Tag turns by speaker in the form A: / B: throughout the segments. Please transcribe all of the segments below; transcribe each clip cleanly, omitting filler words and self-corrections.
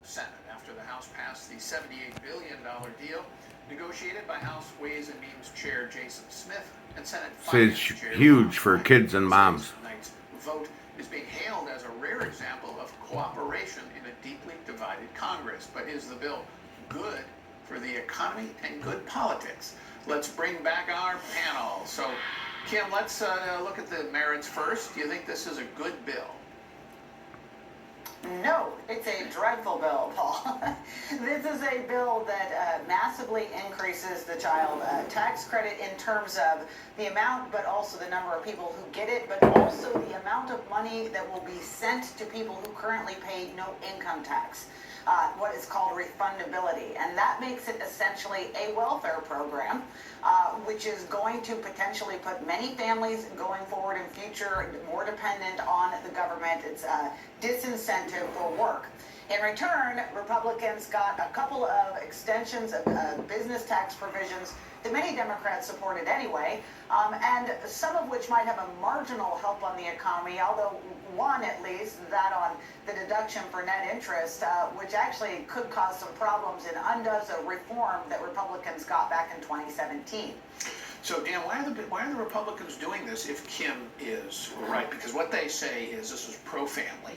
A: Senate after the House passed the $78 billion deal negotiated by House Ways and Means Chair Jason Smith and Senate Finance
B: It's
A: Chair
B: huge for
A: Ron
B: kids and
A: Wyden.
B: moms.
A: Tonight's vote is being hailed as a rare example of cooperation in a deeply divided Congress. But is the bill good for the economy and good politics? Let's bring back our panel. So, Kim, let's look at the merits first. Do you think this is a good bill?
C: No, it's a dreadful bill, Paul. This is a bill that massively increases the child tax credit in terms of the amount, but also the number of people who get it, but also the amount of money that will be sent to people who currently pay no income tax. What is called refundability, and that makes it essentially a welfare program, which is going to potentially put many families going forward in future more dependent on the government. It's a disincentive for work. In return, Republicans got a couple of extensions of business tax provisions that many Democrats supported anyway, and some of which might have a marginal help on the economy, although one at least, that on the deduction for net interest, which actually could cause some problems and undoes a reform that Republicans got back in 2017.
A: So, Dan, why are the Republicans doing this if Kim is right? Because what they say is this is pro-family,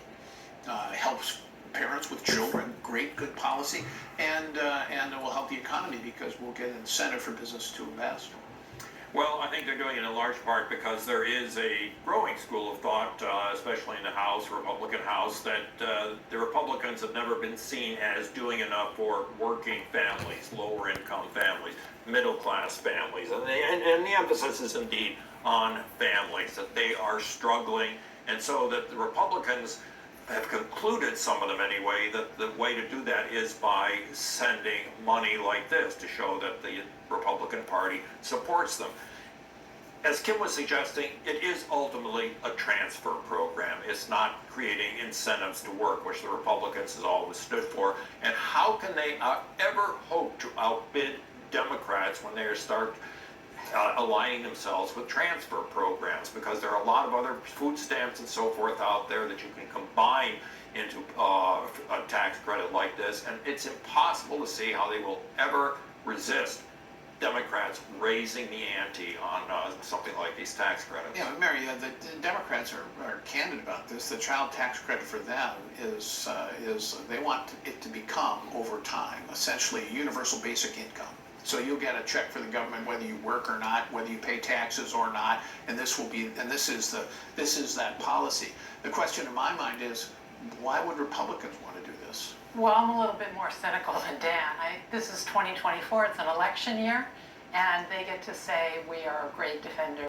A: helps parents with children, great, good policy, and it will help the economy because we'll get an incentive for business to invest.
D: Well, I think they're doing it in large part because there is a growing school of thought, especially in the House, Republican House, that the Republicans have never been seen as doing enough for working families, lower income families, middle class families. And the emphasis is indeed on families, that they are struggling. And so that the Republicans have concluded, some of them anyway, that the way to do that is by sending money like this to show that the Republican Party supports them. As Kim was suggesting, it is ultimately a transfer program. It's not creating incentives to work, which the Republicans has always stood for. And how can they ever hope to outbid Democrats when they start aligning themselves with transfer programs? Because there are a lot of other food stamps and so forth out there that you can combine into a tax credit like this, and it's impossible to see how they will ever resist Democrats raising the ante on something like these tax credits.
A: Yeah, Mary, the Democrats are candid about this. The child tax credit for them is they want it to become, over time, essentially a universal basic income. So you'll get a check for the government whether you work or not, whether you pay taxes or not, and this is that policy. The question in my mind is, why would Republicans want to do this?
E: Well, I'm a little bit more cynical than Dan. This is 2024, it's an election year, and they get to say we are a great defender